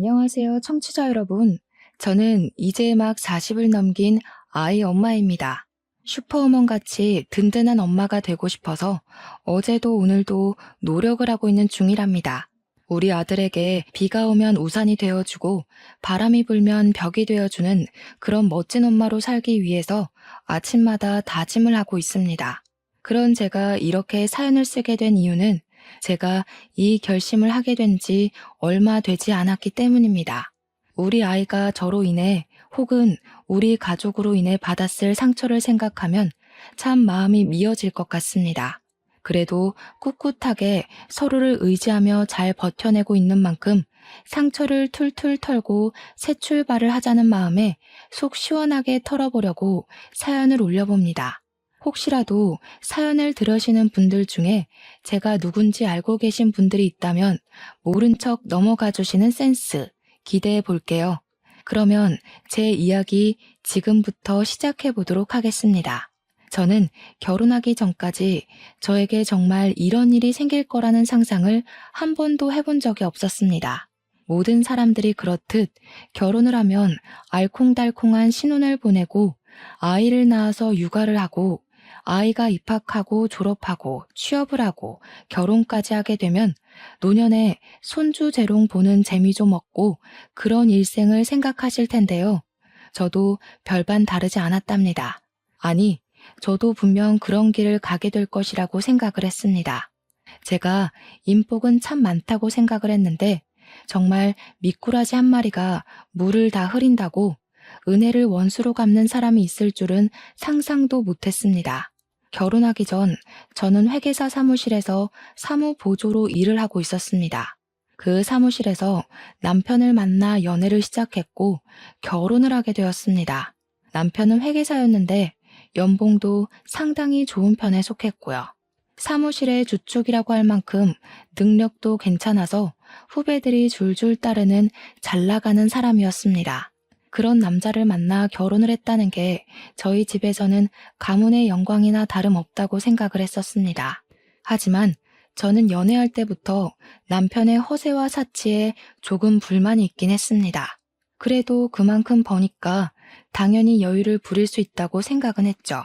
안녕하세요, 청취자 여러분. 저는 이제 막 40을 넘긴 아이 엄마입니다. 슈퍼우먼 같이 든든한 엄마가 되고 싶어서 어제도 오늘도 노력을 하고 있는 중이랍니다. 우리 아들에게 비가 오면 우산이 되어주고 바람이 불면 벽이 되어주는 그런 멋진 엄마로 살기 위해서 아침마다 다짐을 하고 있습니다. 그런 제가 이렇게 사연을 쓰게 된 이유는 제가 이 결심을 하게 된 지 얼마 되지 않았기 때문입니다. 우리 아이가 저로 인해 혹은 우리 가족으로 인해 받았을 상처를 생각하면 참 마음이 미어질 것 같습니다. 그래도 꿋꿋하게 서로를 의지하며 잘 버텨내고 있는 만큼 상처를 툴툴 털고 새 출발을 하자는 마음에 속 시원하게 털어보려고 사연을 올려봅니다. 혹시라도 사연을 들으시는 분들 중에 제가 누군지 알고 계신 분들이 있다면 모른 척 넘어가 주시는 센스 기대해 볼게요. 그러면 제 이야기 지금부터 시작해 보도록 하겠습니다. 저는 결혼하기 전까지 저에게 정말 이런 일이 생길 거라는 상상을 한 번도 해본 적이 없었습니다. 모든 사람들이 그렇듯 결혼을 하면 알콩달콩한 신혼을 보내고 아이를 낳아서 육아를 하고 아이가 입학하고 졸업하고 취업을 하고 결혼까지 하게 되면 노년에 손주 재롱 보는 재미 좀 없고 그런 일생을 생각하실 텐데요. 저도 별반 다르지 않았답니다. 아니, 저도 분명 그런 길을 가게 될 것이라고 생각을 했습니다. 제가 인복은 참 많다고 생각을 했는데 정말 미꾸라지 한 마리가 물을 다 흐린다고 은혜를 원수로 갚는 사람이 있을 줄은 상상도 못했습니다. 결혼하기 전 저는 회계사 사무실에서 사무보조로 일을 하고 있었습니다. 그 사무실에서 남편을 만나 연애를 시작했고 결혼을 하게 되었습니다. 남편은 회계사였는데 연봉도 상당히 좋은 편에 속했고요. 사무실의 주축이라고 할 만큼 능력도 괜찮아서 후배들이 줄줄 따르는 잘 나가는 사람이었습니다. 그런 남자를 만나 결혼을 했다는 게 저희 집에서는 가문의 영광이나 다름없다고 생각을 했었습니다. 하지만 저는 연애할 때부터 남편의 허세와 사치에 조금 불만이 있긴 했습니다. 그래도 그만큼 버니까 당연히 여유를 부릴 수 있다고 생각은 했죠.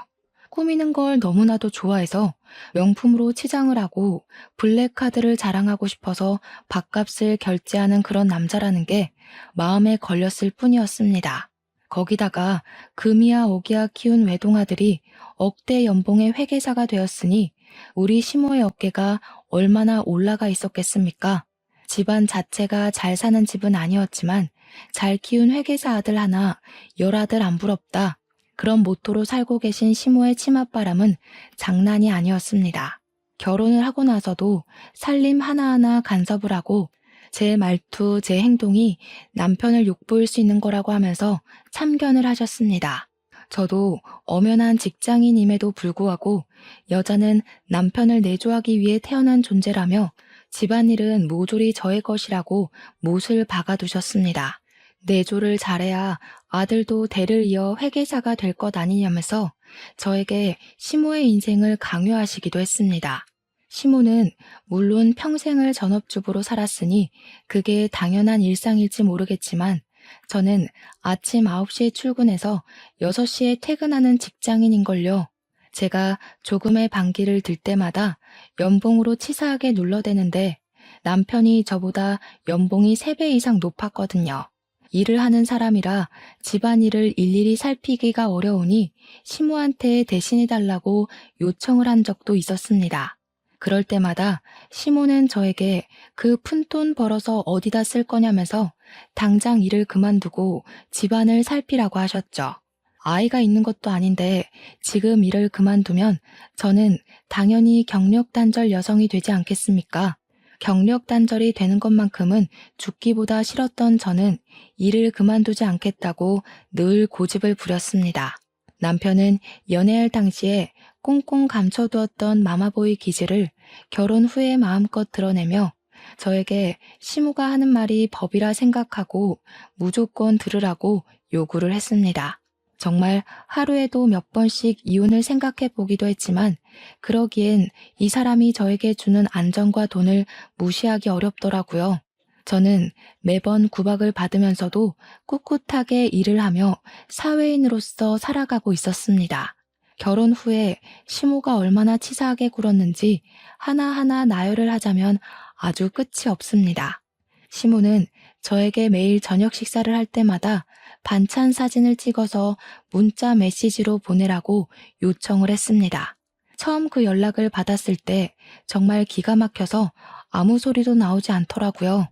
꾸미는 걸 너무나도 좋아해서 명품으로 치장을 하고 블랙카드를 자랑하고 싶어서 밥값을 결제하는 그런 남자라는 게 마음에 걸렸을 뿐이었습니다. 거기다가 금이야 오기야 키운 외동아들이 억대 연봉의 회계사가 되었으니 우리 시모의 어깨가 얼마나 올라가 있었겠습니까? 집안 자체가 잘 사는 집은 아니었지만 잘 키운 회계사 아들 하나, 열아들 안 부럽다. 그런 모토로 살고 계신 시모의 치맛바람은 장난이 아니었습니다. 결혼을 하고 나서도 살림 하나하나 간섭을 하고 제 말투, 제 행동이 남편을 욕보일 수 있는 거라고 하면서 참견을 하셨습니다. 저도 엄연한 직장인임에도 불구하고 여자는 남편을 내조하기 위해 태어난 존재라며 집안일은 모조리 저의 것이라고 못을 박아두셨습니다. 내조를 잘해야 아들도 대를 이어 회계사가 될 것 아니냐면서 저에게 시모의 인생을 강요하시기도 했습니다. 시모는 물론 평생을 전업주부로 살았으니 그게 당연한 일상일지 모르겠지만 저는 아침 9시에 출근해서 6시에 퇴근하는 직장인인걸요. 제가 조금의 반기를 들 때마다 연봉으로 치사하게 눌러대는데 남편이 저보다 연봉이 3배 이상 높았거든요. 일을 하는 사람이라 집안일을 일일이 살피기가 어려우니 시모한테 대신해달라고 요청을 한 적도 있었습니다. 그럴 때마다 시모는 저에게 그 푼돈 벌어서 어디다 쓸 거냐면서 당장 일을 그만두고 집안을 살피라고 하셨죠. 아이가 있는 것도 아닌데 지금 일을 그만두면 저는 당연히 경력 단절 여성이 되지 않겠습니까? 경력 단절이 되는 것만큼은 죽기보다 싫었던 저는 일을 그만두지 않겠다고 늘 고집을 부렸습니다. 남편은 연애할 당시에 꽁꽁 감춰두었던 마마보이 기질을 결혼 후에 마음껏 드러내며 저에게 시모가 하는 말이 법이라 생각하고 무조건 들으라고 요구를 했습니다. 정말 하루에도 몇 번씩 이혼을 생각해 보기도 했지만 그러기엔 이 사람이 저에게 주는 안정과 돈을 무시하기 어렵더라고요. 저는 매번 구박을 받으면서도 꿋꿋하게 일을 하며 사회인으로서 살아가고 있었습니다. 결혼 후에 시모가 얼마나 치사하게 굴었는지 하나하나 나열을 하자면 아주 끝이 없습니다. 시모는 저에게 매일 저녁 식사를 할 때마다 반찬 사진을 찍어서 문자 메시지로 보내라고 요청을 했습니다. 처음 그 연락을 받았을 때 정말 기가 막혀서 아무 소리도 나오지 않더라고요.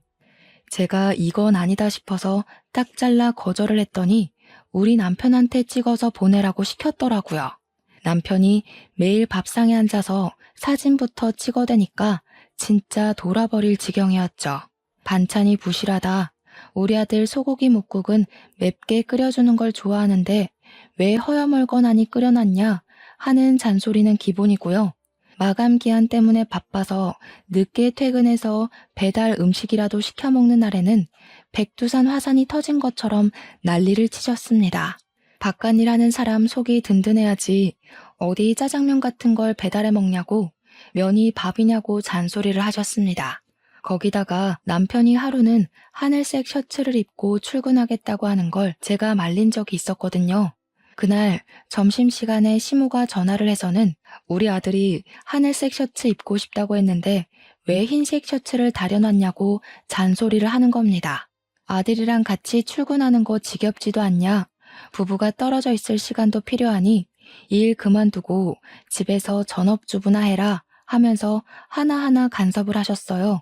제가 이건 아니다 싶어서 딱 잘라 거절을 했더니 우리 남편한테 찍어서 보내라고 시켰더라고요. 남편이 매일 밥상에 앉아서 사진부터 찍어대니까 진짜 돌아버릴 지경이었죠. 반찬이 부실하다. 우리 아들 소고기 뭇국은 맵게 끓여주는 걸 좋아하는데 왜 허여멀건하니 끓여놨냐 하는 잔소리는 기본이고요. 마감 기한 때문에 바빠서 늦게 퇴근해서 배달 음식이라도 시켜 먹는 날에는 백두산 화산이 터진 것처럼 난리를 치셨습니다. 바깥일 하는 사람 속이 든든해야지 어디 짜장면 같은 걸 배달해 먹냐고 면이 밥이냐고 잔소리를 하셨습니다. 거기다가 남편이 하루는 하늘색 셔츠를 입고 출근하겠다고 하는 걸 제가 말린 적이 있었거든요. 그날 점심시간에 시모가 전화를 해서는 우리 아들이 하늘색 셔츠 입고 싶다고 했는데 왜 흰색 셔츠를 다려놨냐고 잔소리를 하는 겁니다. 아들이랑 같이 출근하는 거 지겹지도 않냐? 부부가 떨어져 있을 시간도 필요하니 일 그만두고 집에서 전업주부나 해라 하면서 하나하나 간섭을 하셨어요.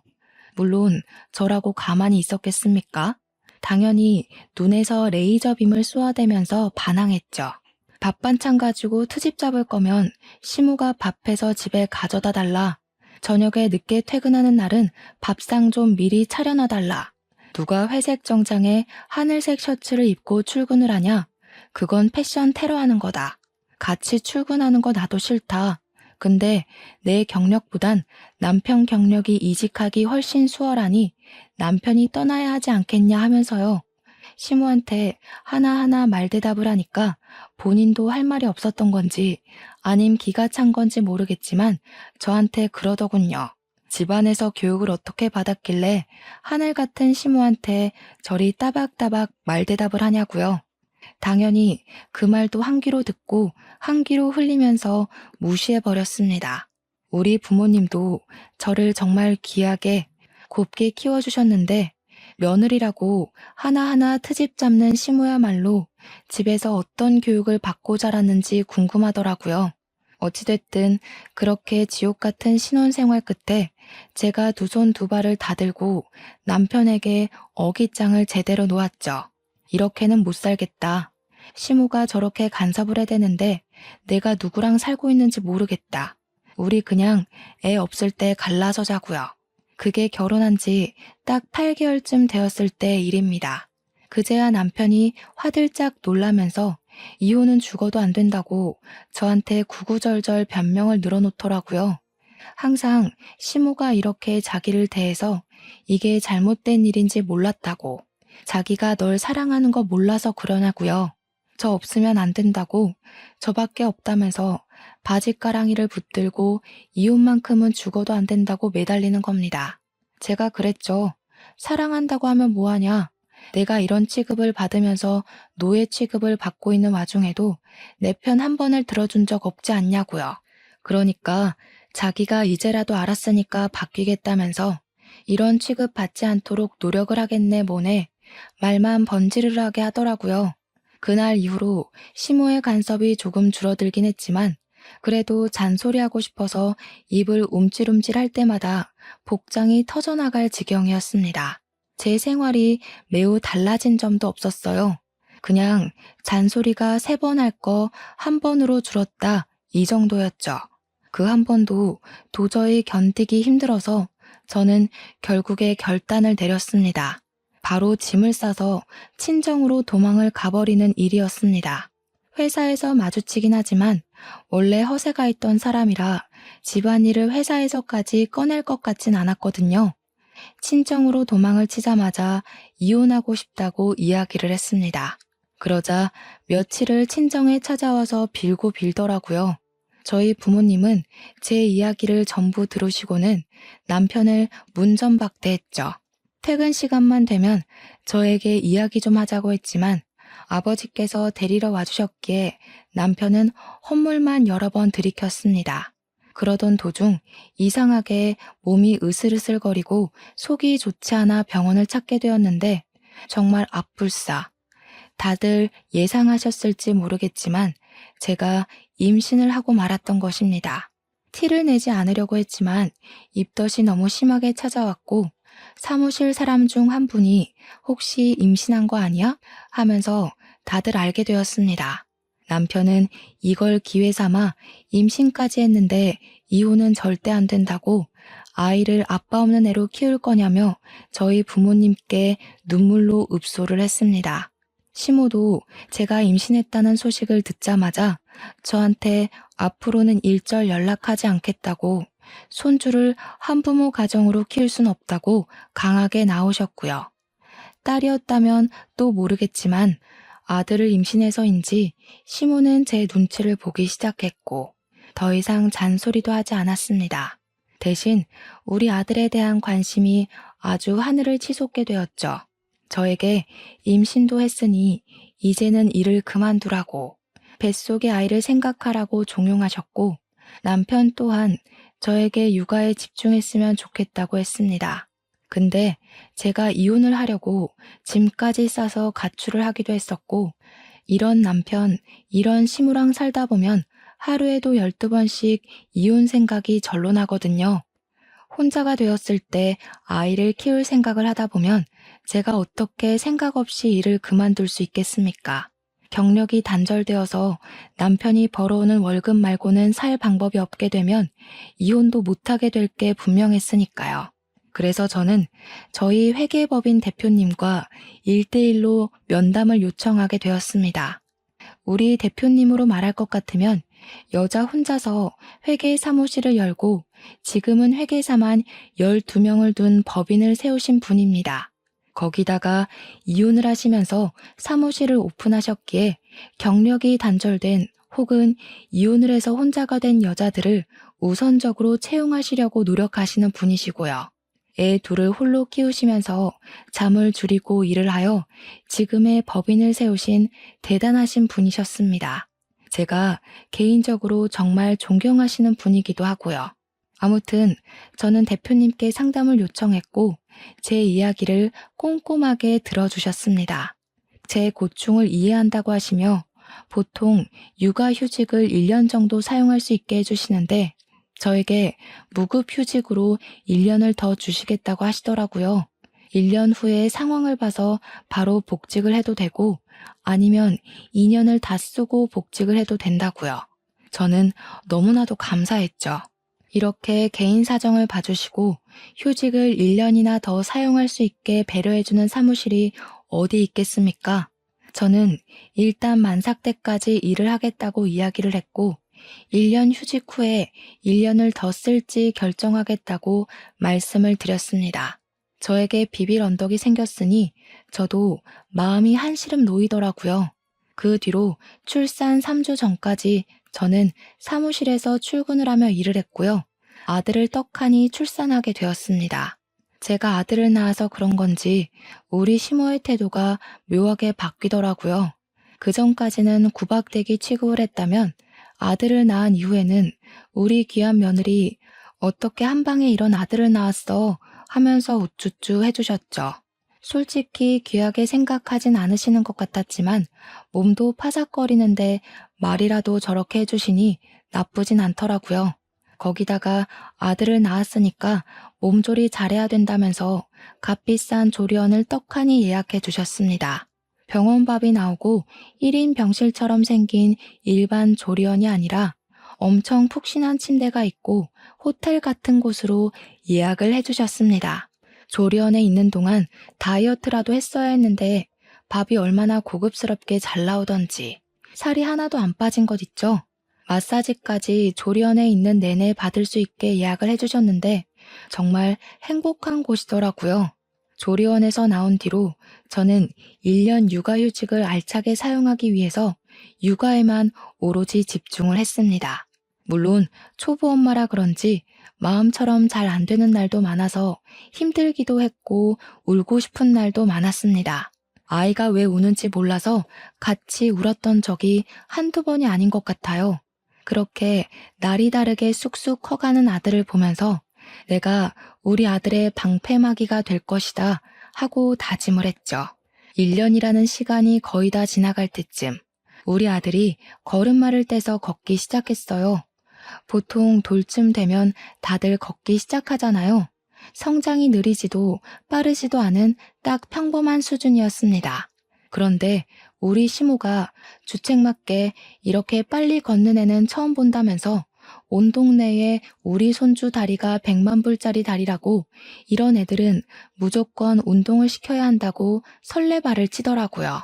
물론 저라고 가만히 있었겠습니까? 당연히 눈에서 레이저빔을 쏘아대면서 반항했죠. 밥 반찬 가지고 트집 잡을 거면 시모가 밥해서 집에 가져다 달라. 저녁에 늦게 퇴근하는 날은 밥상 좀 미리 차려놔 달라. 누가 회색 정장에 하늘색 셔츠를 입고 출근을 하냐? 그건 패션 테러하는 거다. 같이 출근하는 거 나도 싫다. 근데 내 경력보단 남편 경력이 이직하기 훨씬 수월하니 남편이 떠나야 하지 않겠냐 하면서요. 시모한테 하나하나 말대답을 하니까 본인도 할 말이 없었던 건지 아님 기가 찬 건지 모르겠지만 저한테 그러더군요. 집안에서 교육을 어떻게 받았길래 하늘 같은 시모한테 저리 따박따박 말대답을 하냐고요. 당연히 그 말도 한 귀로 듣고 한 귀로 흘리면서 무시해버렸습니다. 우리 부모님도 저를 정말 귀하게 곱게 키워주셨는데 며느리라고 하나하나 트집 잡는 시모야말로 집에서 어떤 교육을 받고 자랐는지 궁금하더라고요. 어찌됐든 그렇게 지옥 같은 신혼생활 끝에 제가 두 손 두 발을 다 들고 남편에게 어깃장을 제대로 놓았죠. 이렇게는 못 살겠다. 시모가 저렇게 간섭을 해대는데 내가 누구랑 살고 있는지 모르겠다. 우리 그냥 애 없을 때 갈라서 자고요. 그게 결혼한 지 딱 8개월쯤 되었을 때 일입니다. 그제야 남편이 화들짝 놀라면서 이혼은 죽어도 안 된다고 저한테 구구절절 변명을 늘어놓더라고요. 항상 시모가 이렇게 자기를 대해서 이게 잘못된 일인지 몰랐다고, 자기가 널 사랑하는 거 몰라서 그러냐고요. 저 없으면 안 된다고, 저밖에 없다면서 바짓가랑이를 붙들고 이혼만큼은 죽어도 안 된다고 매달리는 겁니다. 제가 그랬죠. 사랑한다고 하면 뭐하냐. 내가 이런 취급을 받으면서 노예 취급을 받고 있는 와중에도 내 편 한 번을 들어준 적 없지 않냐고요. 그러니까 자기가 이제라도 알았으니까 바뀌겠다면서 이런 취급 받지 않도록 노력을 하겠네 뭐네 말만 번지르르하게 하더라고요. 그날 이후로 시모의 간섭이 조금 줄어들긴 했지만 그래도 잔소리하고 싶어서 입을 움찔움찔 할 때마다 복장이 터져나갈 지경이었습니다. 제 생활이 매우 달라진 점도 없었어요. 그냥 잔소리가 3번 할 거 1번으로 줄었다 이 정도였죠. 그 한 번도 도저히 견디기 힘들어서 저는 결국에 결단을 내렸습니다. 바로 짐을 싸서 친정으로 도망을 가버리는 일이었습니다. 회사에서 마주치긴 하지만 원래 허세가 있던 사람이라 집안일을 회사에서까지 꺼낼 것 같진 않았거든요. 친정으로 도망을 치자마자 이혼하고 싶다고 이야기를 했습니다. 그러자 며칠을 친정에 찾아와서 빌고 빌더라고요. 저희 부모님은 제 이야기를 전부 들으시고는 남편을 문전박대했죠. 퇴근 시간만 되면 저에게 이야기 좀 하자고 했지만 아버지께서 데리러 와주셨기에 남편은 헛물만 여러 번 들이켰습니다. 그러던 도중 이상하게 몸이 으슬으슬거리고 속이 좋지 않아 병원을 찾게 되었는데 정말 앞불싸. 다들 예상하셨을지 모르겠지만 제가 임신을 하고 말았던 것입니다. 티를 내지 않으려고 했지만 입덧이 너무 심하게 찾아왔고 사무실 사람 중 한 분이 혹시 임신한 거 아니야? 하면서 다들 알게 되었습니다. 남편은 이걸 기회 삼아 임신까지 했는데 이혼은 절대 안 된다고 아이를 아빠 없는 애로 키울 거냐며 저희 부모님께 눈물로 읍소를 했습니다. 시모도 제가 임신했다는 소식을 듣자마자 저한테 앞으로는 일절 연락하지 않겠다고 손주를 한부모 가정으로 키울 순 없다고 강하게 나오셨고요. 딸이었다면 또 모르겠지만 아들을 임신해서인지 시모는 제 눈치를 보기 시작했고 더 이상 잔소리도 하지 않았습니다. 대신 우리 아들에 대한 관심이 아주 하늘을 치솟게 되었죠. 저에게 임신도 했으니 이제는 일을 그만두라고 뱃속의 아이를 생각하라고 종용하셨고 남편 또한 저에게 육아에 집중했으면 좋겠다고 했습니다. 근데 제가 이혼을 하려고 짐까지 싸서 가출을 하기도 했었고 이런 남편, 이런 시무랑 살다 보면 하루에도 12번씩 이혼 생각이 절로 나거든요. 혼자가 되었을 때 아이를 키울 생각을 하다 보면 제가 어떻게 생각 없이 일을 그만둘 수 있겠습니까? 경력이 단절되어서 남편이 벌어오는 월급 말고는 살 방법이 없게 되면 이혼도 못하게 될 게 분명했으니까요. 그래서 저는 저희 회계법인 대표님과 1대1로 면담을 요청하게 되었습니다. 우리 대표님으로 말할 것 같으면 여자 혼자서 회계 사무실을 열고 지금은 회계사만 12명을 둔 법인을 세우신 분입니다. 거기다가 이혼을 하시면서 사무실을 오픈하셨기에 경력이 단절된 혹은 이혼을 해서 혼자가 된 여자들을 우선적으로 채용하시려고 노력하시는 분이시고요. 애 둘을 홀로 키우시면서 잠을 줄이고 일을 하여 지금의 법인을 세우신 대단하신 분이셨습니다. 제가 개인적으로 정말 존경하시는 분이기도 하고요. 아무튼 저는 대표님께 상담을 요청했고 제 이야기를 꼼꼼하게 들어주셨습니다. 제 고충을 이해한다고 하시며 보통 육아휴직을 1년 정도 사용할 수 있게 해주시는데 저에게 무급휴직으로 1년을 더 주시겠다고 하시더라고요. 1년 후에 상황을 봐서 바로 복직을 해도 되고 아니면 2년을 다 쓰고 복직을 해도 된다고요. 저는 너무나도 감사했죠. 이렇게 개인 사정을 봐주시고 휴직을 1년이나 더 사용할 수 있게 배려해주는 사무실이 어디 있겠습니까? 저는 일단 만삭 때까지 일을 하겠다고 이야기를 했고 1년 휴직 후에 1년을 더 쓸지 결정하겠다고 말씀을 드렸습니다. 저에게 비빌 언덕이 생겼으니 저도 마음이 한시름 놓이더라고요. 그 뒤로 출산 3주 전까지 저는 사무실에서 출근을 하며 일을 했고요. 아들을 떡하니 출산하게 되었습니다. 제가 아들을 낳아서 그런 건지 우리 시모의 태도가 묘하게 바뀌더라고요. 그전까지는 구박대기 취급을 했다면 아들을 낳은 이후에는 우리 귀한 며느리 어떻게 한 방에 이런 아들을 낳았어 하면서 우쭈쭈 해주셨죠. 솔직히 귀하게 생각하진 않으시는 것 같았지만 몸도 파삭거리는데 말이라도 저렇게 해주시니 나쁘진 않더라고요. 거기다가 아들을 낳았으니까 몸조리 잘해야 된다면서 값비싼 조리원을 떡하니 예약해 주셨습니다. 병원밥이 나오고 1인 병실처럼 생긴 일반 조리원이 아니라 엄청 푹신한 침대가 있고 호텔 같은 곳으로 예약을 해주셨습니다. 조리원에 있는 동안 다이어트라도 했어야 했는데 밥이 얼마나 고급스럽게 잘 나오던지 살이 하나도 안 빠진 것 있죠? 마사지까지 조리원에 있는 내내 받을 수 있게 예약을 해주셨는데 정말 행복한 곳이더라고요. 조리원에서 나온 뒤로 저는 1년 육아휴직을 알차게 사용하기 위해서 육아에만 오로지 집중을 했습니다. 물론 초보 엄마라 그런지 마음처럼 잘 안 되는 날도 많아서 힘들기도 했고 울고 싶은 날도 많았습니다. 아이가 왜 우는지 몰라서 같이 울었던 적이 한두 번이 아닌 것 같아요. 그렇게 날이 다르게 쑥쑥 커가는 아들을 보면서 내가 우리 아들의 방패막이가 될 것이다 하고 다짐을 했죠. 1년이라는 시간이 거의 다 지나갈 때쯤 우리 아들이 걸음마를 떼서 걷기 시작했어요. 보통 돌쯤 되면 다들 걷기 시작하잖아요. 성장이 느리지도 빠르지도 않은 딱 평범한 수준이었습니다. 그런데 우리 시모가 주책맞게 이렇게 빨리 걷는 애는 처음 본다면서 온 동네에 우리 손주 다리가 100만 불짜리 다리라고 이런 애들은 무조건 운동을 시켜야 한다고 설레발을 치더라고요.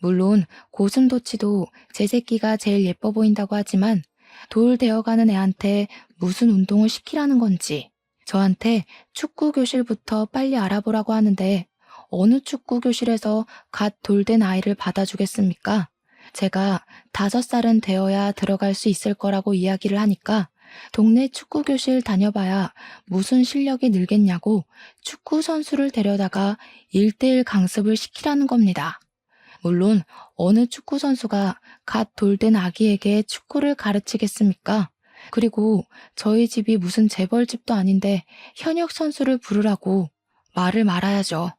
물론 고슴도치도 제 새끼가 제일 예뻐 보인다고 하지만 돌 되어가는 애한테 무슨 운동을 시키라는 건지 저한테 축구 교실부터 빨리 알아보라고 하는데 어느 축구 교실에서 갓 돌된 아이를 받아주겠습니까? 제가 5살은 되어야 들어갈 수 있을 거라고 이야기를 하니까 동네 축구 교실 다녀봐야 무슨 실력이 늘겠냐고 축구 선수를 데려다가 1대1 강습을 시키라는 겁니다. 물론 어느 축구 선수가 갓 돌된 아기에게 축구를 가르치겠습니까? 그리고 저희 집이 무슨 재벌집도 아닌데 현역 선수를 부르라고 말을 말아야죠.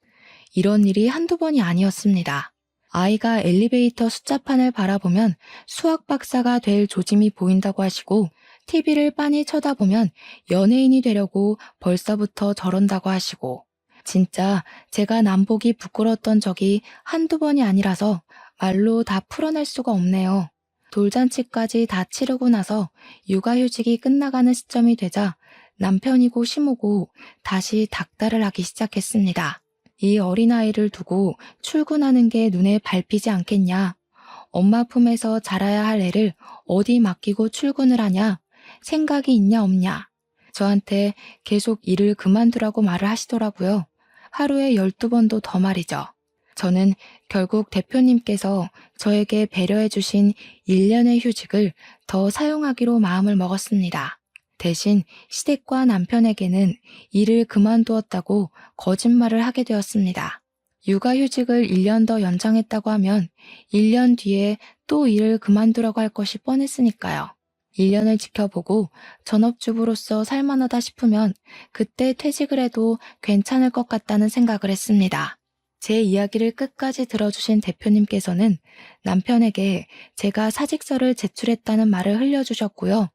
이런 일이 한두 번이 아니었습니다. 아이가 엘리베이터 숫자판을 바라보면 수학 박사가 될 조짐이 보인다고 하시고 TV를 빤히 쳐다보면 연예인이 되려고 벌써부터 저런다고 하시고 진짜 제가 남보기 부끄러웠던 적이 한두 번이 아니라서 말로 다 풀어낼 수가 없네요. 돌잔치까지 다 치르고 나서 육아휴직이 끝나가는 시점이 되자 남편이고 시모고 다시 닥달을 하기 시작했습니다. 이 어린아이를 두고 출근하는 게 눈에 밟히지 않겠냐. 엄마 품에서 자라야 할 애를 어디 맡기고 출근을 하냐. 생각이 있냐 없냐. 저한테 계속 일을 그만두라고 말을 하시더라고요. 하루에 12번도 더 말이죠. 저는 결국 대표님께서 저에게 배려해 주신 1년의 휴직을 더 사용하기로 마음을 먹었습니다. 대신 시댁과 남편에게는 일을 그만두었다고 거짓말을 하게 되었습니다. 육아휴직을 1년 더 연장했다고 하면 1년 뒤에 또 일을 그만두라고 할 것이 뻔했으니까요. 1년을 지켜보고 전업주부로서 살만하다 싶으면 그때 퇴직을 해도 괜찮을 것 같다는 생각을 했습니다. 제 이야기를 끝까지 들어주신 대표님께서는 남편에게 제가 사직서를 제출했다는 말을 흘려주셨고요.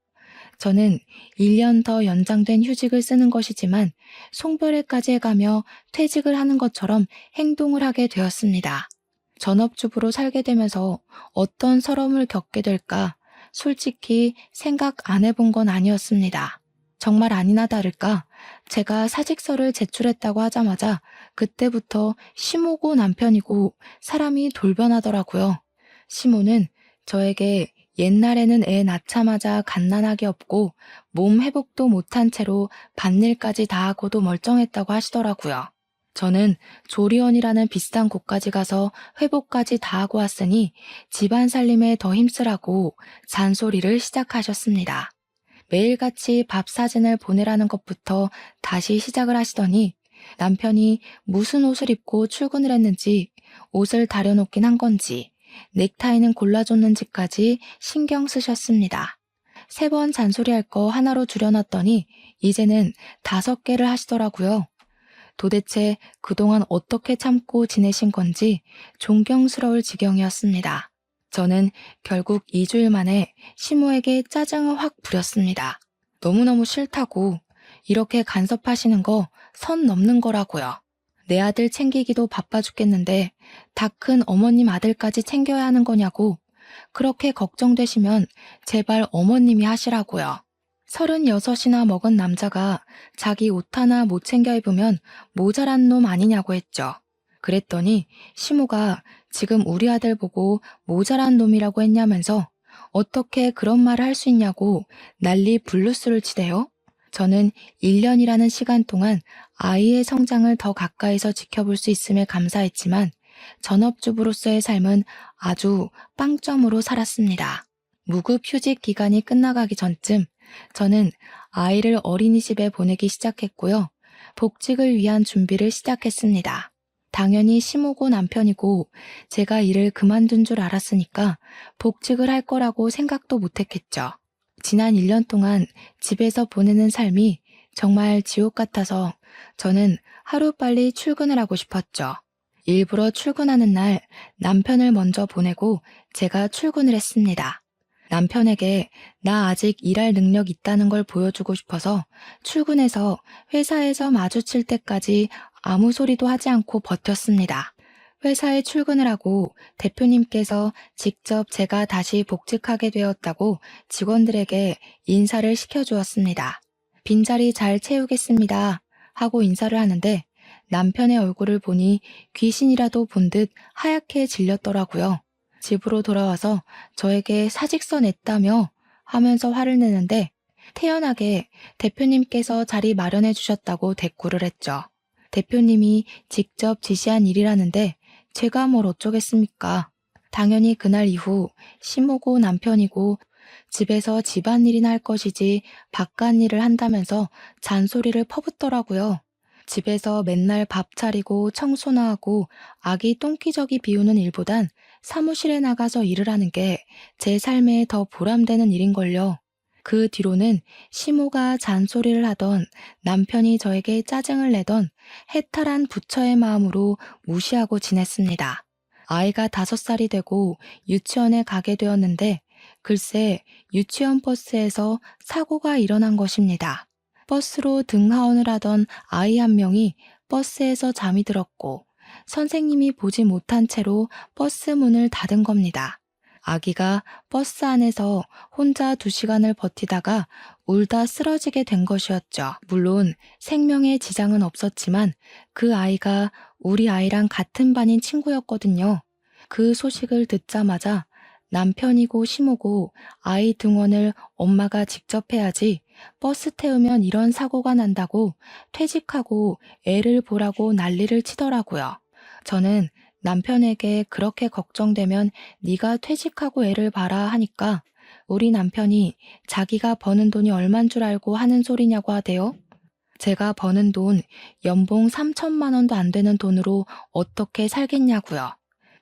저는 1년 더 연장된 휴직을 쓰는 것이지만 송별회까지 해가며 퇴직을 하는 것처럼 행동을 하게 되었습니다. 전업주부로 살게 되면서 어떤 서러움을 겪게 될까 솔직히 생각 안 해본 건 아니었습니다. 정말 아니나 다를까 제가 사직서를 제출했다고 하자마자 그때부터 시모고 남편이고 사람이 돌변하더라고요. 시모는 저에게 옛날에는 애 낳자마자 갓난아기 없고 몸 회복도 못한 채로 밭일까지 다 하고도 멀쩡했다고 하시더라고요. 저는 조리원이라는 비싼 곳까지 가서 회복까지 다 하고 왔으니 집안 살림에 더 힘쓰라고 잔소리를 시작하셨습니다. 매일같이 밥 사진을 보내라는 것부터 다시 시작을 하시더니 남편이 무슨 옷을 입고 출근을 했는지 옷을 다려놓긴 한 건지 넥타이는 골라줬는지까지 신경 쓰셨습니다. 3번 잔소리할 거 하나로 줄여놨더니 이제는 5개를 하시더라고요. 도대체 그동안 어떻게 참고 지내신 건지 존경스러울 지경이었습니다. 저는 결국 2주일 만에 시모에게 짜증을 확 부렸습니다. 너무너무 싫다고 이렇게 간섭하시는 거 선 넘는 거라고요. 내 아들 챙기기도 바빠 죽겠는데 다 큰 어머님 아들까지 챙겨야 하는 거냐고 그렇게 걱정되시면 제발 어머님이 하시라고요. 36이나 먹은 남자가 자기 옷 하나 못 챙겨 입으면 모자란 놈 아니냐고 했죠. 그랬더니 시모가 지금 우리 아들 보고 모자란 놈이라고 했냐면서 어떻게 그런 말을 할 수 있냐고 난리 블루스를 치대요. 저는 1년이라는 시간 동안 아이의 성장을 더 가까이서 지켜볼 수 있음에 감사했지만 전업주부로서의 삶은 아주 빵점으로 살았습니다. 무급 휴직 기간이 끝나가기 전쯤 저는 아이를 어린이집에 보내기 시작했고요. 복직을 위한 준비를 시작했습니다. 당연히 시모고 남편이고 제가 일을 그만둔 줄 알았으니까 복직을 할 거라고 생각도 못했겠죠. 지난 1년 동안 집에서 보내는 삶이 정말 지옥 같아서 저는 하루빨리 출근을 하고 싶었죠. 일부러 출근하는 날 남편을 먼저 보내고 제가 출근을 했습니다. 남편에게 나 아직 일할 능력 있다는 걸 보여주고 싶어서 출근해서 회사에서 마주칠 때까지 아무 소리도 하지 않고 버텼습니다. 회사에 출근을 하고 대표님께서 직접 제가 다시 복직하게 되었다고 직원들에게 인사를 시켜주었습니다. 빈자리 잘 채우겠습니다 하고 인사를 하는데 남편의 얼굴을 보니 귀신이라도 본 듯 하얗게 질렸더라고요. 집으로 돌아와서 저에게 사직서 냈다며 하면서 화를 내는데 태연하게 대표님께서 자리 마련해 주셨다고 대꾸를 했죠. 대표님이 직접 지시한 일이라는데 제가 뭘 어쩌겠습니까? 당연히 그날 이후 시모고 남편이고 집에서 집안일이나 할 것이지 바깥일을 한다면서 잔소리를 퍼붓더라고요. 집에서 맨날 밥 차리고 청소나 하고 아기 똥기저귀 비우는 일보단 사무실에 나가서 일을 하는 게 제 삶에 더 보람되는 일인걸요. 그 뒤로는 시모가 잔소리를 하던 남편이 저에게 짜증을 내던 해탈한 부처의 마음으로 무시하고 지냈습니다. 아이가 5살이 되고 유치원에 가게 되었는데 글쎄 유치원 버스에서 사고가 일어난 것입니다. 버스로 등하원을 하던 아이 한 명이 버스에서 잠이 들었고 선생님이 보지 못한 채로 버스 문을 닫은 겁니다. 아기가 버스 안에서 혼자 2시간을 버티다가 울다 쓰러지게 된 것이었죠. 물론 생명에 지장은 없었지만 그 아이가 우리 아이랑 같은 반인 친구였거든요. 그 소식을 듣자마자 남편이고 시모고 아이 등원을 엄마가 직접 해야지 버스 태우면 이런 사고가 난다고 퇴직하고 애를 보라고 난리를 치더라고요. 저는 남편에게 그렇게 걱정되면 네가 퇴직하고 애를 봐라 하니까 우리 남편이 자기가 버는 돈이 얼만 줄 알고 하는 소리냐고 하대요. 제가 버는 돈 연봉 3천만 원도 안 되는 돈으로 어떻게 살겠냐고요.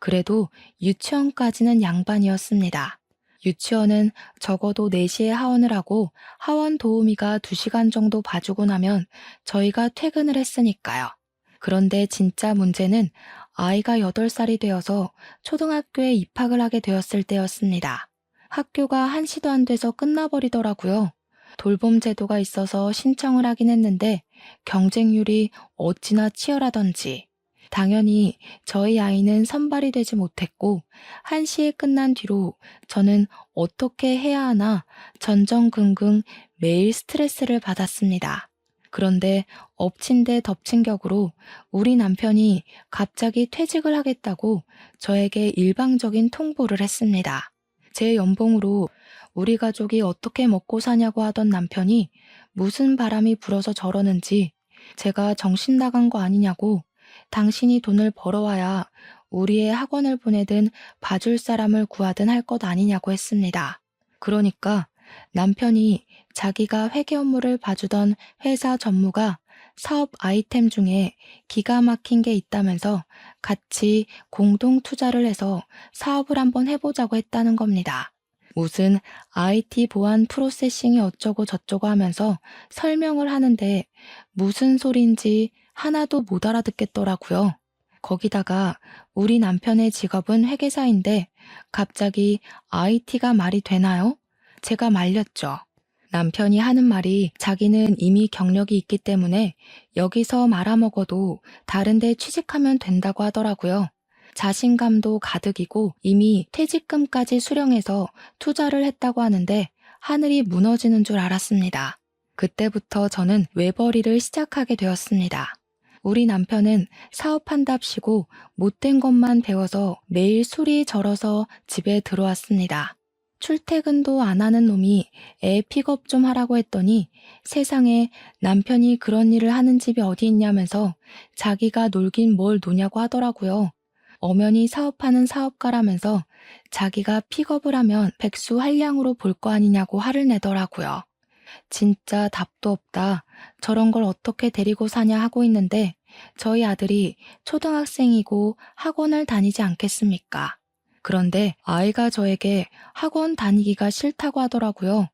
그래도 유치원까지는 양반이었습니다. 유치원은 적어도 4시에 하원을 하고 하원 도우미가 2시간 정도 봐주고 나면 저희가 퇴근을 했으니까요. 그런데 진짜 문제는 아이가 8살이 되어서 초등학교에 입학을 하게 되었을 때였습니다. 학교가 1시도 안 돼서 끝나버리더라고요. 돌봄 제도가 있어서 신청을 하긴 했는데 경쟁률이 어찌나 치열하던지. 당연히 저희 아이는 선발이 되지 못했고 1시에 끝난 뒤로 저는 어떻게 해야 하나 전전긍긍 매일 스트레스를 받았습니다. 그런데 엎친 데 덮친 격으로 우리 남편이 갑자기 퇴직을 하겠다고 저에게 일방적인 통보를 했습니다. 제 연봉으로 우리 가족이 어떻게 먹고 사냐고 하던 남편이 무슨 바람이 불어서 저러는지 제가 정신 나간 거 아니냐고 당신이 돈을 벌어와야 우리의 학원을 보내든 봐줄 사람을 구하든 할 것 아니냐고 했습니다. 그러니까 남편이 자기가 회계 업무를 봐주던 회사 전무가 사업 아이템 중에 기가 막힌 게 있다면서 같이 공동 투자를 해서 사업을 한번 해보자고 했다는 겁니다. 무슨 IT 보안 프로세싱이 어쩌고 저쩌고 하면서 설명을 하는데 무슨 소린지 하나도 못 알아듣겠더라고요. 거기다가 우리 남편의 직업은 회계사인데 갑자기 IT가 말이 되나요? 제가 말렸죠. 남편이 하는 말이 자기는 이미 경력이 있기 때문에 여기서 말아먹어도 다른 데 취직하면 된다고 하더라고요. 자신감도 가득이고 이미 퇴직금까지 수령해서 투자를 했다고 하는데 하늘이 무너지는 줄 알았습니다. 그때부터 저는 외벌이를 시작하게 되었습니다. 우리 남편은 사업한답시고 못된 것만 배워서 매일 술이 절어서 집에 들어왔습니다. 출퇴근도 안 하는 놈이 애 픽업 좀 하라고 했더니 세상에 남편이 그런 일을 하는 집이 어디 있냐면서 자기가 놀긴 뭘 노냐고 하더라고요. 엄연히 사업하는 사업가라면서 자기가 픽업을 하면 백수 한량으로 볼 거 아니냐고 화를 내더라고요. 진짜 답도 없다. 저런 걸 어떻게 데리고 사냐 하고 있는데 저희 아들이 초등학생이고 학원을 다니지 않겠습니까? 그런데 아이가 저에게 학원 다니기가 싫다고 하더라고요.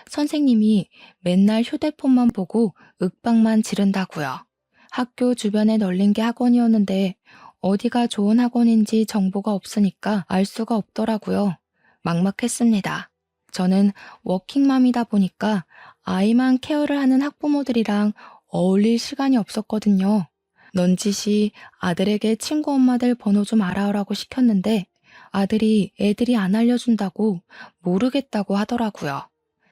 선생님이 맨날 휴대폰만 보고 윽박만 지른다고요. 학교 주변에 널린 게 학원이었는데 어디가 좋은 학원인지 정보가 없으니까 알 수가 없더라고요. 막막했습니다. 저는 워킹맘이다 보니까 아이만 케어를 하는 학부모들이랑 어울릴 시간이 없었거든요. 넌지시 아들에게 친구 엄마들 번호 좀 알아오라고 시켰는데 아들이 애들이 안 알려준다고 모르겠다고 하더라고요.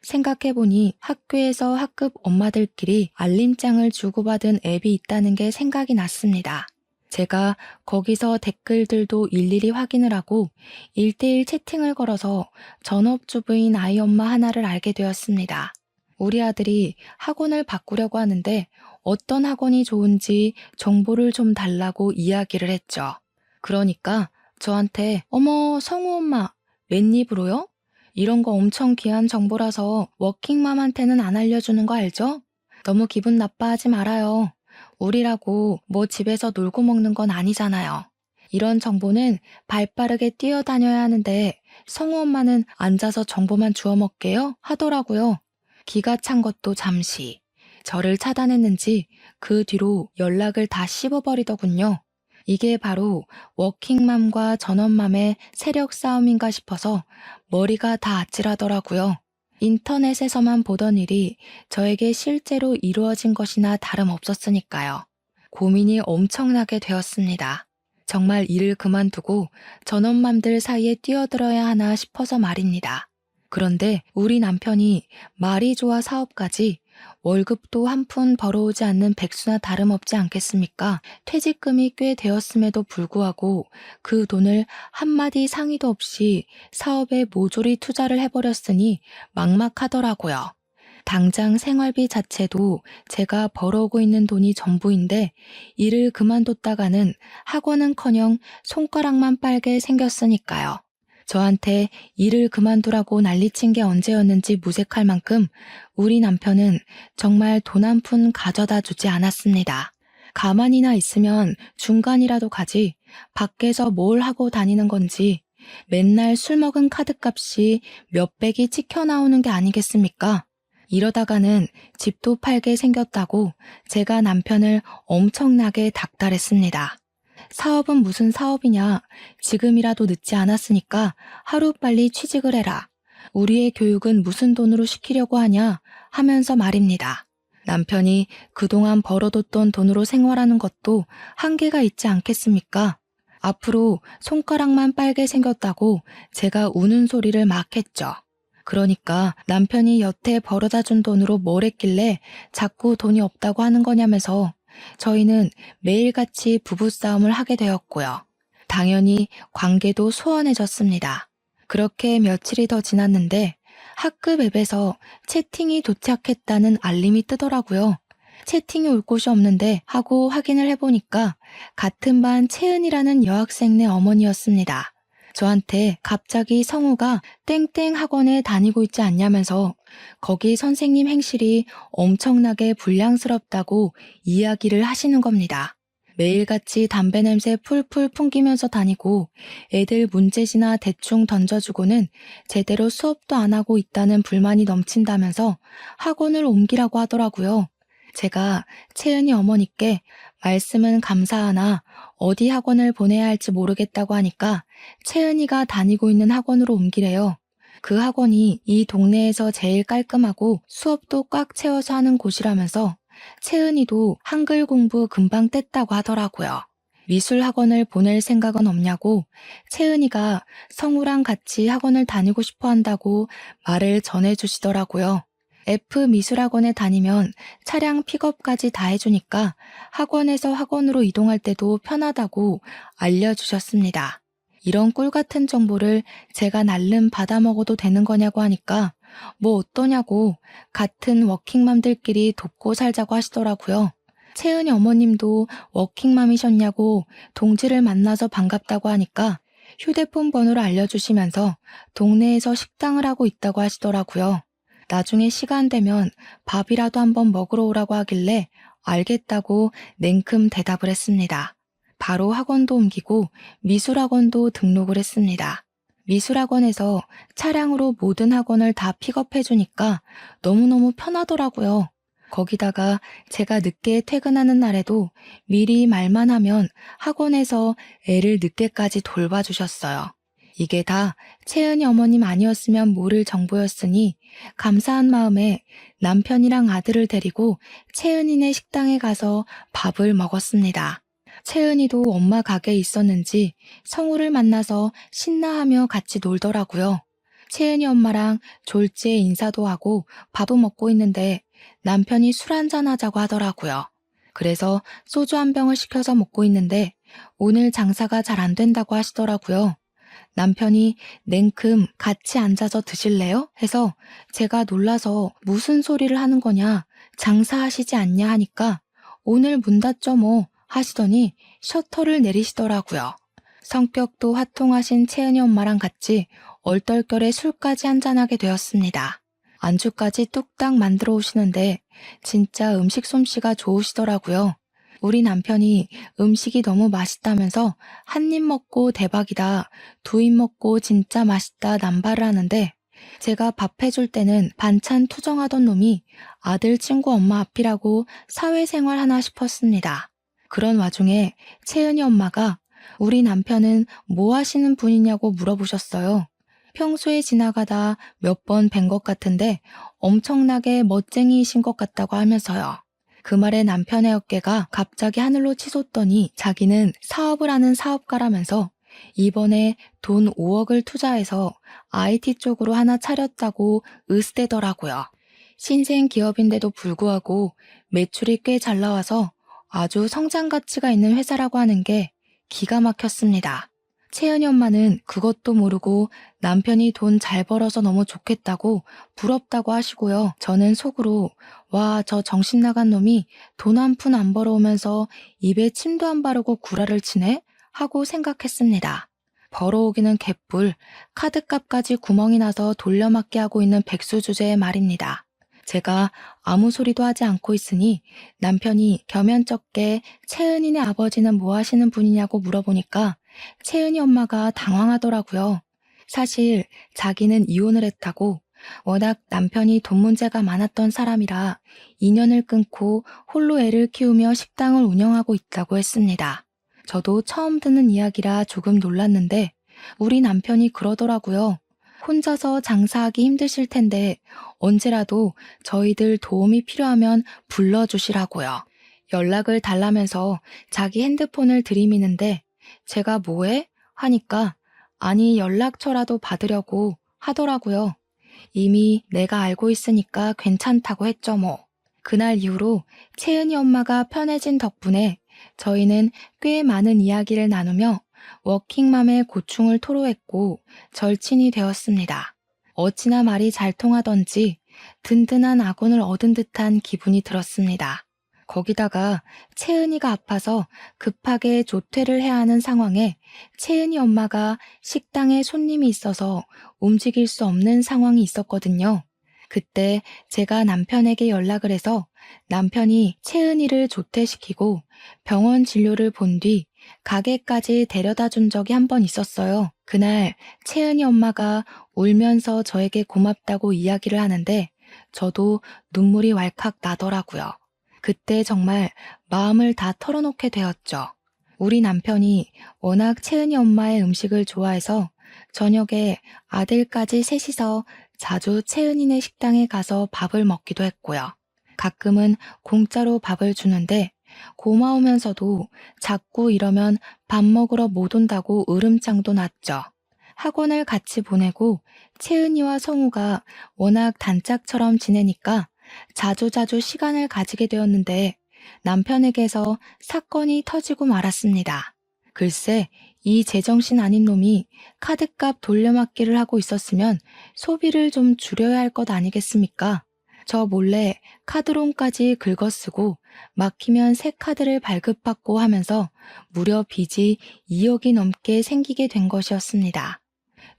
생각해보니 학교에서 학급 엄마들끼리 알림장을 주고받은 앱이 있다는 게 생각이 났습니다. 제가 거기서 댓글들도 일일이 확인을 하고 1대1 채팅을 걸어서 전업주부인 아이 엄마 하나를 알게 되었습니다. 우리 아들이 학원을 바꾸려고 하는데 어떤 학원이 좋은지 정보를 좀 달라고 이야기를 했죠. 그러니까 저한테 어머 성우 엄마 웬입으로요? 이런 거 엄청 귀한 정보라서 워킹맘한테는 안 알려주는 거 알죠? 너무 기분 나빠하지 말아요. 우리라고 뭐 집에서 놀고 먹는 건 아니잖아요. 이런 정보는 발빠르게 뛰어다녀야 하는데 성우 엄마는 앉아서 정보만 주워 먹게요? 하더라고요. 기가 찬 것도 잠시. 저를 차단했는지 그 뒤로 연락을 다 씹어버리더군요. 이게 바로 워킹맘과 전업맘의 세력 싸움인가 싶어서 머리가 다 아찔하더라고요. 인터넷에서만 보던 일이 저에게 실제로 이루어진 것이나 다름없었으니까요. 고민이 엄청나게 되었습니다. 정말 일을 그만두고 전업맘들 사이에 뛰어들어야 하나 싶어서 말입니다. 그런데 우리 남편이 말이 좋아 사업까지 월급도 한 푼 벌어오지 않는 백수나 다름없지 않겠습니까? 퇴직금이 꽤 되었음에도 불구하고 그 돈을 한마디 상의도 없이 사업에 모조리 투자를 해버렸으니 막막하더라고요. 당장 생활비 자체도 제가 벌어오고 있는 돈이 전부인데 일을 그만뒀다가는 학원은커녕 손가락만 빨게 생겼으니까요. 저한테 일을 그만두라고 난리친 게 언제였는지 무색할 만큼 우리 남편은 정말 돈 한 푼 가져다 주지 않았습니다. 가만히나 있으면 중간이라도 가지 밖에서 뭘 하고 다니는 건지 맨날 술 먹은 카드값이 몇백이 찍혀 나오는 게 아니겠습니까? 이러다가는 집도 팔게 생겼다고 제가 남편을 엄청나게 닥달했습니다. 사업은 무슨 사업이냐. 지금이라도 늦지 않았으니까 하루빨리 취직을 해라. 우리의 교육은 무슨 돈으로 시키려고 하냐 하면서 말입니다. 남편이 그동안 벌어뒀던 돈으로 생활하는 것도 한계가 있지 않겠습니까? 앞으로 손가락만 빨게 생겼다고 제가 우는 소리를 막 했죠. 그러니까 남편이 여태 벌어다 준 돈으로 뭘 했길래 자꾸 돈이 없다고 하는 거냐면서 저희는 매일같이 부부싸움을 하게 되었고요. 당연히 관계도 소원해졌습니다. 그렇게 며칠이 더 지났는데 학급 앱에서 채팅이 도착했다는 알림이 뜨더라고요. 채팅이 올 곳이 없는데 하고 확인을 해보니까 같은 반 채은이라는 여학생네 어머니였습니다. 저한테 갑자기 성우가 땡땡 학원에 다니고 있지 않냐면서 거기 선생님 행실이 엄청나게 불량스럽다고 이야기를 하시는 겁니다. 매일같이 담배 냄새 풀풀 풍기면서 다니고 애들 문제지나 대충 던져주고는 제대로 수업도 안 하고 있다는 불만이 넘친다면서 학원을 옮기라고 하더라고요. 제가 채은이 어머니께 말씀은 감사하나 어디 학원을 보내야 할지 모르겠다고 하니까 채은이가 다니고 있는 학원으로 옮기래요. 그 학원이 이 동네에서 제일 깔끔하고 수업도 꽉 채워서 하는 곳이라면서 채은이도 한글 공부 금방 뗐다고 하더라고요. 미술 학원을 보낼 생각은 없냐고 채은이가 성우랑 같이 학원을 다니고 싶어 한다고 말을 전해주시더라고요. F 미술학원에 다니면 차량 픽업까지 다 해주니까 학원에서 학원으로 이동할 때도 편하다고 알려주셨습니다. 이런 꿀 같은 정보를 제가 날름 받아먹어도 되는 거냐고 하니까 뭐 어떠냐고 같은 워킹맘들끼리 돕고 살자고 하시더라고요. 채은이 어머님도 워킹맘이셨냐고 동지를 만나서 반갑다고 하니까 휴대폰 번호를 알려주시면서 동네에서 식당을 하고 있다고 하시더라고요. 나중에 시간 되면 밥이라도 한번 먹으러 오라고 하길래 알겠다고 냉큼 대답을 했습니다. 바로 학원도 옮기고 미술학원도 등록을 했습니다. 미술학원에서 차량으로 모든 학원을 다 픽업해주니까 너무너무 편하더라고요. 거기다가 제가 늦게 퇴근하는 날에도 미리 말만 하면 학원에서 애를 늦게까지 돌봐주셨어요. 이게 다 채은이 어머님 아니었으면 모를 정보였으니 감사한 마음에 남편이랑 아들을 데리고 채은이네 식당에 가서 밥을 먹었습니다. 채은이도 엄마 가게에 있었는지 성우를 만나서 신나하며 같이 놀더라고요. 채은이 엄마랑 졸지에 인사도 하고 밥도 먹고 있는데 남편이 술 한잔 하자고 하더라고요. 그래서 소주 한 병을 시켜서 먹고 있는데 오늘 장사가 잘 안 된다고 하시더라고요. 남편이 냉큼 같이 앉아서 드실래요? 해서 제가 놀라서 무슨 소리를 하는 거냐, 장사하시지 않냐 하니까 오늘 문 닫죠 뭐 하시더니 셔터를 내리시더라고요. 성격도 화통하신 채은이 엄마랑 같이 얼떨결에 술까지 한잔하게 되었습니다. 안주까지 뚝딱 만들어 오시는데 진짜 음식 솜씨가 좋으시더라고요. 우리 남편이 음식이 너무 맛있다면서 한 입 먹고 대박이다, 두 입 먹고 진짜 맛있다 남발을 하는데 제가 밥 해줄 때는 반찬 투정하던 놈이 아들 친구 엄마 앞이라고 사회생활 하나 싶었습니다. 그런 와중에 채은이 엄마가 우리 남편은 뭐 하시는 분이냐고 물어보셨어요. 평소에 지나가다 몇 번 뵌 것 같은데 엄청나게 멋쟁이이신 것 같다고 하면서요. 그 말에 남편의 어깨가 갑자기 하늘로 치솟더니 자기는 사업을 하는 사업가라면서 이번에 돈 5억을 투자해서 IT 쪽으로 하나 차렸다고 으스대더라고요. 신생 기업인데도 불구하고 매출이 꽤 잘 나와서 아주 성장 가치가 있는 회사라고 하는 게 기가 막혔습니다. 채은이 엄마는 그것도 모르고 남편이 돈 잘 벌어서 너무 좋겠다고 부럽다고 하시고요. 저는 속으로 와, 저 정신 나간 놈이 돈 한 푼 안 벌어오면서 입에 침도 안 바르고 구라를 치네? 하고 생각했습니다. 벌어오기는 개뿔, 카드값까지 구멍이 나서 돌려막기 하고 있는 백수 주제의 말입니다. 제가 아무 소리도 하지 않고 있으니 남편이 겸연쩍게 채은이네 아버지는 뭐 하시는 분이냐고 물어보니까 채은이 엄마가 당황하더라고요. 사실 자기는 이혼을 했다고, 워낙 남편이 돈 문제가 많았던 사람이라 인연을 끊고 홀로 애를 키우며 식당을 운영하고 있다고 했습니다. 저도 처음 듣는 이야기라 조금 놀랐는데 우리 남편이 그러더라고요. 혼자서 장사하기 힘드실 텐데 언제라도 저희들 도움이 필요하면 불러주시라고요. 연락을 달라면서 자기 핸드폰을 들이미는데 제가 뭐해? 하니까 아니 연락처라도 받으려고 하더라고요. 이미 내가 알고 있으니까 괜찮다고 했죠 뭐. 그날 이후로 채은이 엄마가 편해진 덕분에 저희는 꽤 많은 이야기를 나누며 워킹맘의 고충을 토로했고 절친이 되었습니다. 어찌나 말이 잘 통하던지 든든한 아군을 얻은 듯한 기분이 들었습니다. 거기다가 채은이가 아파서 급하게 조퇴를 해야 하는 상황에 채은이 엄마가 식당에 손님이 있어서 움직일 수 없는 상황이 있었거든요. 그때 제가 남편에게 연락을 해서 남편이 채은이를 조퇴시키고 병원 진료를 본 뒤 가게까지 데려다 준 적이 한 번 있었어요. 그날 채은이 엄마가 울면서 저에게 고맙다고 이야기를 하는데 저도 눈물이 왈칵 나더라고요. 그때 정말 마음을 다 털어놓게 되었죠. 우리 남편이 워낙 채은이 엄마의 음식을 좋아해서 저녁에 아들까지 셋이서 자주 채은이네 식당에 가서 밥을 먹기도 했고요. 가끔은 공짜로 밥을 주는데 고마우면서도 자꾸 이러면 밥 먹으러 못 온다고 으름장도 났죠. 학원을 같이 보내고 채은이와 성우가 워낙 단짝처럼 지내니까 자주자주 시간을 가지게 되었는데 남편에게서 사건이 터지고 말았습니다. 글쎄, 이 제정신 아닌 놈이 카드값 돌려막기를 하고 있었으면 소비를 좀 줄여야 할 것 아니겠습니까? 저 몰래 카드론까지 긁어쓰고 막히면 새 카드를 발급받고 하면서 무려 빚이 2억이 넘게 생기게 된 것이었습니다.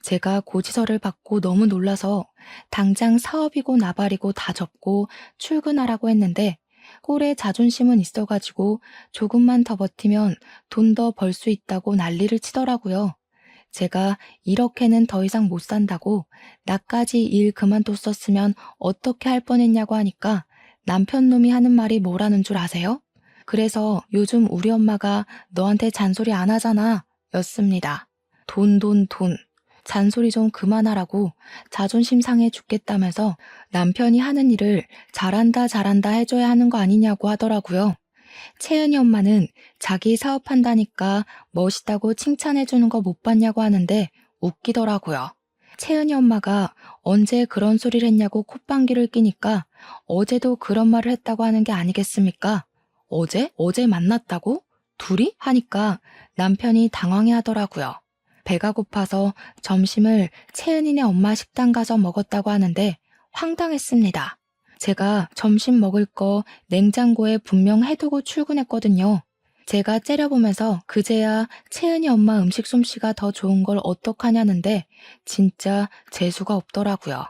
제가 고지서를 받고 너무 놀라서 당장 사업이고 나발이고 다 접고 출근하라고 했는데 꼴에 자존심은 있어가지고 조금만 더 버티면 돈 더 벌 수 있다고 난리를 치더라고요. 제가 이렇게는 더 이상 못 산다고 나까지 일 그만뒀었으면 어떻게 할 뻔했냐고 하니까 남편 놈이 하는 말이 뭐라는 줄 아세요? 그래서 요즘 우리 엄마가 너한테 잔소리 안 하잖아 였습니다. 돈, 돈, 돈. 잔소리 좀 그만하라고 자존심 상해 죽겠다면서 남편이 하는 일을 잘한다 잘한다 해줘야 하는 거 아니냐고 하더라고요. 채은이 엄마는 자기 사업한다니까 멋있다고 칭찬해주는 거 못 봤냐고 하는데 웃기더라고요. 채은이 엄마가 언제 그런 소리를 했냐고 콧방귀를 끼니까 어제도 그런 말을 했다고 하는 게 아니겠습니까? 어제? 어제 만났다고? 둘이? 하니까 남편이 당황해 하더라고요. 배가 고파서 점심을 채은이네 엄마 식당 가서 먹었다고 하는데 황당했습니다. 제가 점심 먹을 거 냉장고에 분명 해두고 출근했거든요. 제가 째려보면서 그제야 채은이 엄마 음식 솜씨가 더 좋은 걸 어떡하냐는데 진짜 재수가 없더라고요.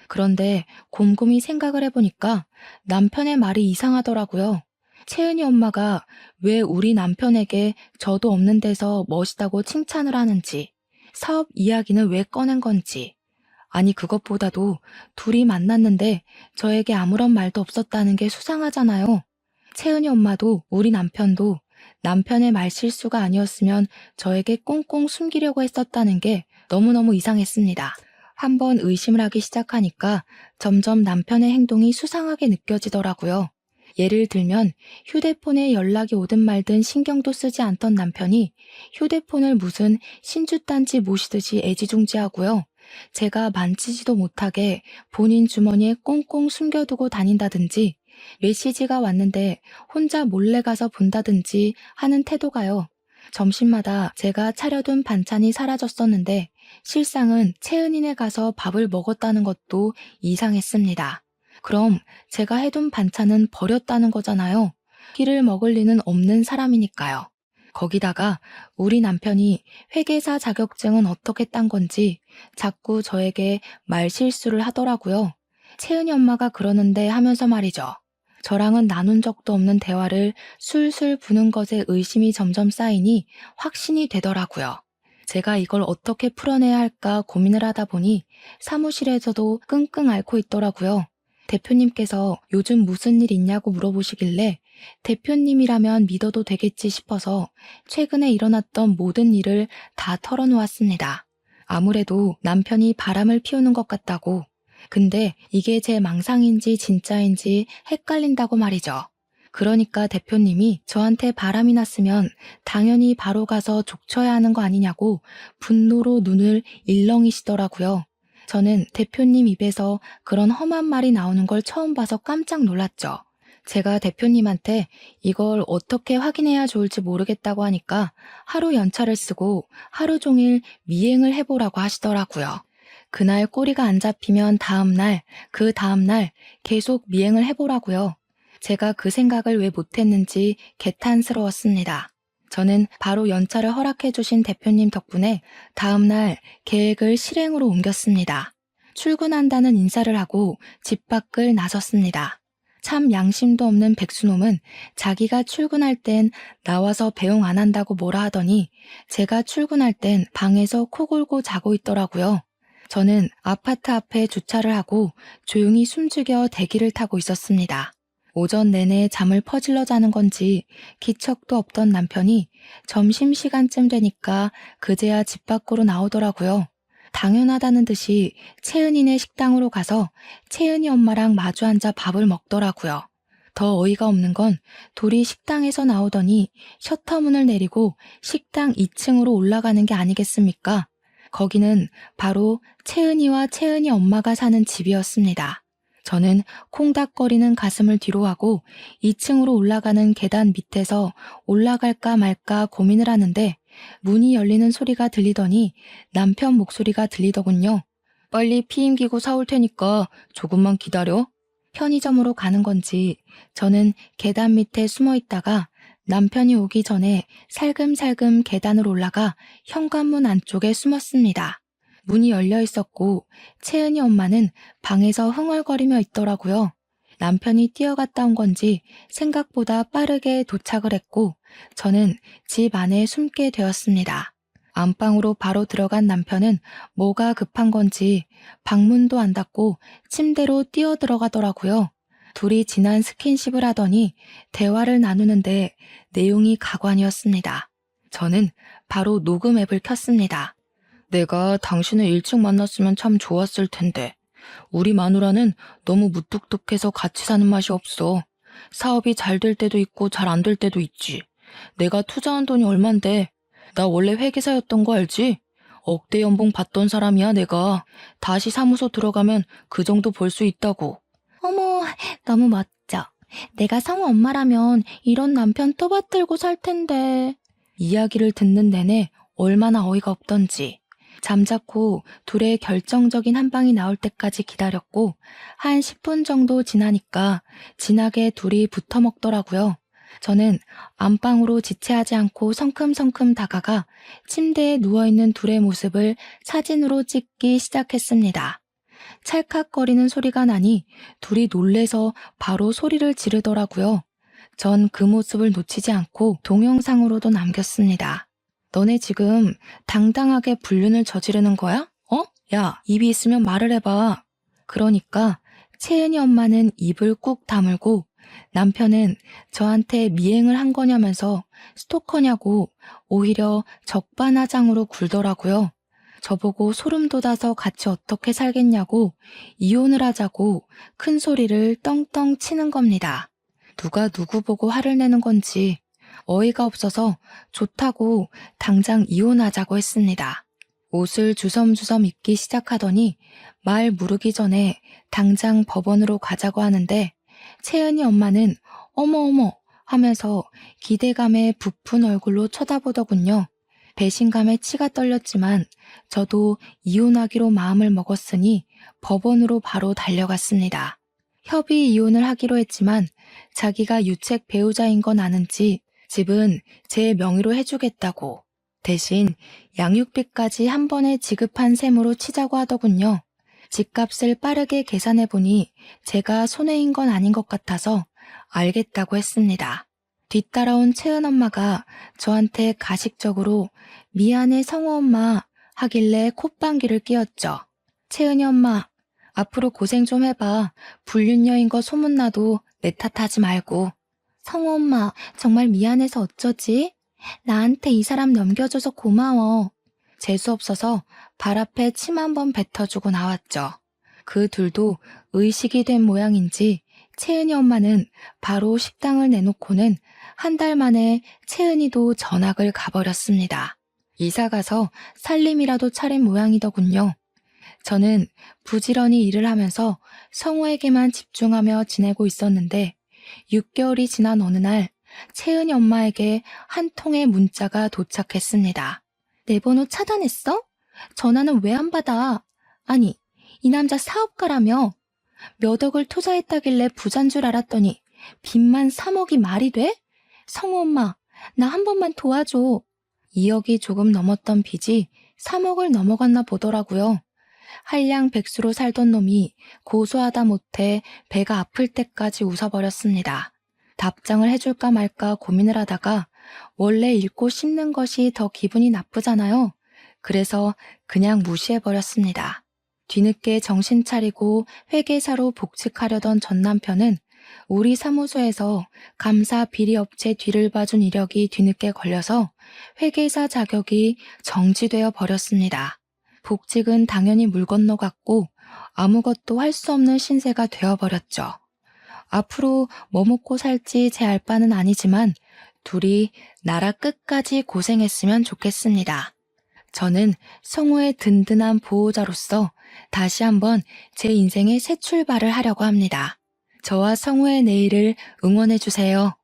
그런데 곰곰이 생각을 해보니까 남편의 말이 이상하더라고요. 채은이 엄마가 왜 우리 남편에게 저도 없는 데서 멋있다고 칭찬을 하는지, 사업 이야기는 왜 꺼낸 건지, 아니 그것보다도 둘이 만났는데 저에게 아무런 말도 없었다는 게 수상하잖아요. 채은이 엄마도 우리 남편도 남편의 말 실수가 아니었으면 저에게 꽁꽁 숨기려고 했었다는 게 너무너무 이상했습니다. 한번 의심을 하기 시작하니까 점점 남편의 행동이 수상하게 느껴지더라고요. 예를 들면 휴대폰에 연락이 오든 말든 신경도 쓰지 않던 남편이 휴대폰을 무슨 신주단지 모시듯이 애지중지하고요. 제가 만지지도 못하게 본인 주머니에 꽁꽁 숨겨두고 다닌다든지 메시지가 왔는데 혼자 몰래 가서 본다든지 하는 태도가요. 점심마다 제가 차려둔 반찬이 사라졌었는데 실상은 채은이네 가서 밥을 먹었다는 것도 이상했습니다. 그럼 제가 해둔 반찬은 버렸다는 거잖아요. 끼를 먹을 리는 없는 사람이니까요. 거기다가 우리 남편이 회계사 자격증은 어떻게 딴 건지 자꾸 저에게 말실수를 하더라고요. 채은이 엄마가 그러는데 하면서 말이죠. 저랑은 나눈 적도 없는 대화를 술술 부는 것에 의심이 점점 쌓이니 확신이 되더라고요. 제가 이걸 어떻게 풀어내야 할까 고민을 하다 보니 사무실에서도 끙끙 앓고 있더라고요. 대표님께서 요즘 무슨 일 있냐고 물어보시길래 대표님이라면 믿어도 되겠지 싶어서 최근에 일어났던 모든 일을 다 털어놓았습니다. 아무래도 남편이 바람을 피우는 것 같다고. 근데 이게 제 망상인지 진짜인지 헷갈린다고 말이죠. 그러니까 대표님이 저한테 바람이 났으면 당연히 바로 가서 족쳐야 하는 거 아니냐고 분노로 눈을 일렁이시더라고요. 저는 대표님 입에서 그런 험한 말이 나오는 걸 처음 봐서 깜짝 놀랐죠. 제가 대표님한테 이걸 어떻게 확인해야 좋을지 모르겠다고 하니까 하루 연차를 쓰고 하루 종일 미행을 해보라고 하시더라고요. 그날 꼬리가 안 잡히면 다음날, 그 다음날 계속 미행을 해보라고요. 제가 그 생각을 왜 못했는지 개탄스러웠습니다. 저는 바로 연차를 허락해 주신 대표님 덕분에 다음날 계획을 실행으로 옮겼습니다. 출근한다는 인사를 하고 집 밖을 나섰습니다. 참 양심도 없는 백수놈은 자기가 출근할 땐 나와서 배웅 안 한다고 뭐라 하더니 제가 출근할 땐 방에서 코 골고 자고 있더라고요. 저는 아파트 앞에 주차를 하고 조용히 숨죽여 대기를 타고 있었습니다. 오전 내내 잠을 퍼질러 자는 건지 기척도 없던 남편이 점심시간쯤 되니까 그제야 집 밖으로 나오더라고요. 당연하다는 듯이 채은이네 식당으로 가서 채은이 엄마랑 마주 앉아 밥을 먹더라고요. 더 어이가 없는 건 둘이 식당에서 나오더니 셔터문을 내리고 식당 2층으로 올라가는 게 아니겠습니까? 거기는 바로 채은이와 채은이 엄마가 사는 집이었습니다. 저는 콩닥거리는 가슴을 뒤로 하고 2층으로 올라가는 계단 밑에서 올라갈까 말까 고민을 하는데 문이 열리는 소리가 들리더니 남편 목소리가 들리더군요. 빨리 피임기구 사올 테니까 조금만 기다려. 편의점으로 가는 건지 저는 계단 밑에 숨어 있다가 남편이 오기 전에 살금살금 계단을 올라가 현관문 안쪽에 숨었습니다. 문이 열려 있었고 채은이 엄마는 방에서 흥얼거리며 있더라고요. 남편이 뛰어갔다 온 건지 생각보다 빠르게 도착을 했고 저는 집 안에 숨게 되었습니다. 안방으로 바로 들어간 남편은 뭐가 급한 건지 방문도 안 닫고 침대로 뛰어 들어가더라고요. 둘이 진한 스킨십을 하더니 대화를 나누는데 내용이 가관이었습니다. 저는 바로 녹음 앱을 켰습니다. 내가 당신을 일찍 만났으면 참 좋았을 텐데 우리 마누라는 너무 무뚝뚝해서 같이 사는 맛이 없어. 사업이 잘 될 때도 있고 잘 안 될 때도 있지. 내가 투자한 돈이 얼만데. 나 원래 회계사였던 거 알지? 억대 연봉 받던 사람이야 내가. 다시 사무소 들어가면 그 정도 벌 수 있다고. 어머, 너무 멋져. 내가 성우 엄마라면 이런 남편 또 받들고 살 텐데. 이야기를 듣는 내내 얼마나 어이가 없던지. 잠자코 둘의 결정적인 한 방이 나올 때까지 기다렸고 한 10분 정도 지나니까 진하게 둘이 붙어 먹더라고요. 저는 안방으로 지체하지 않고 성큼성큼 다가가 침대에 누워있는 둘의 모습을 사진으로 찍기 시작했습니다. 찰칵거리는 소리가 나니 둘이 놀래서 바로 소리를 지르더라고요. 전 그 모습을 놓치지 않고 동영상으로도 남겼습니다. 너네 지금 당당하게 불륜을 저지르는 거야? 어? 야, 입이 있으면 말을 해봐. 그러니까 채은이 엄마는 입을 꾹 다물고 남편은 저한테 미행을 한 거냐면서 스토커냐고 오히려 적반하장으로 굴더라고요. 저보고 소름 돋아서 같이 어떻게 살겠냐고 이혼을 하자고 큰 소리를 떵떵 치는 겁니다. 누가 누구 보고 화를 내는 건지 어이가 없어서 좋다고 당장 이혼하자고 했습니다. 옷을 주섬주섬 입기 시작하더니 말 무르기 전에 당장 법원으로 가자고 하는데 채은이 엄마는 어머어머 하면서 기대감에 부푼 얼굴로 쳐다보더군요. 배신감에 치가 떨렸지만 저도 이혼하기로 마음을 먹었으니 법원으로 바로 달려갔습니다. 협의 이혼을 하기로 했지만 자기가 유책 배우자인 건 아는지 집은 제 명의로 해주겠다고 대신 양육비까지 한 번에 지급한 셈으로 치자고 하더군요. 집값을 빠르게 계산해보니 제가 손해인 건 아닌 것 같아서 알겠다고 했습니다. 뒤따라온 채은 엄마가 저한테 가식적으로 미안해 성우 엄마 하길래 콧방귀를 뀌었죠. 채은이 엄마, 앞으로 고생 좀 해봐. 불륜녀인 거 소문나도 내 탓하지 말고. 성우 엄마, 정말 미안해서 어쩌지? 나한테 이 사람 넘겨줘서 고마워. 재수없어서 발 앞에 침 한 번 뱉어주고 나왔죠. 그 둘도 의식이 된 모양인지 채은이 엄마는 바로 식당을 내놓고는 한 달 만에 채은이도 전학을 가버렸습니다. 이사 가서 살림이라도 차린 모양이더군요. 저는 부지런히 일을 하면서 성우에게만 집중하며 지내고 있었는데 6개월이 지난 어느 날 채은이 엄마에게 한 통의 문자가 도착했습니다. 내 번호 차단했어? 전화는 왜 안 받아? 아니, 이 남자 사업가라며? 몇 억을 투자했다길래 부자인 줄 알았더니 빚만 3억이 말이 돼? 성우 엄마, 나 한 번만 도와줘. 2억이 조금 넘었던 빚이 3억을 넘어갔나 보더라고요. 한량백수로 살던 놈이 고소하다 못해 배가 아플 때까지 웃어버렸습니다. 답장을 해줄까 말까 고민을 하다가 원래 읽고 씹는 것이 더 기분이 나쁘잖아요. 그래서 그냥 무시해버렸습니다. 뒤늦게 정신 차리고 회계사로 복직하려던 전 남편은 우리 사무소에서 감사 비리업체 뒤를 봐준 이력이 뒤늦게 걸려서 회계사 자격이 정지되어 버렸습니다. 복직은 당연히 물 건너갔고 아무것도 할 수 없는 신세가 되어버렸죠. 앞으로 뭐 먹고 살지 제 알 바는 아니지만 둘이 나라 끝까지 고생했으면 좋겠습니다. 저는 성우의 든든한 보호자로서 다시 한번 제 인생의 새 출발을 하려고 합니다. 저와 성우의 내일을 응원해주세요.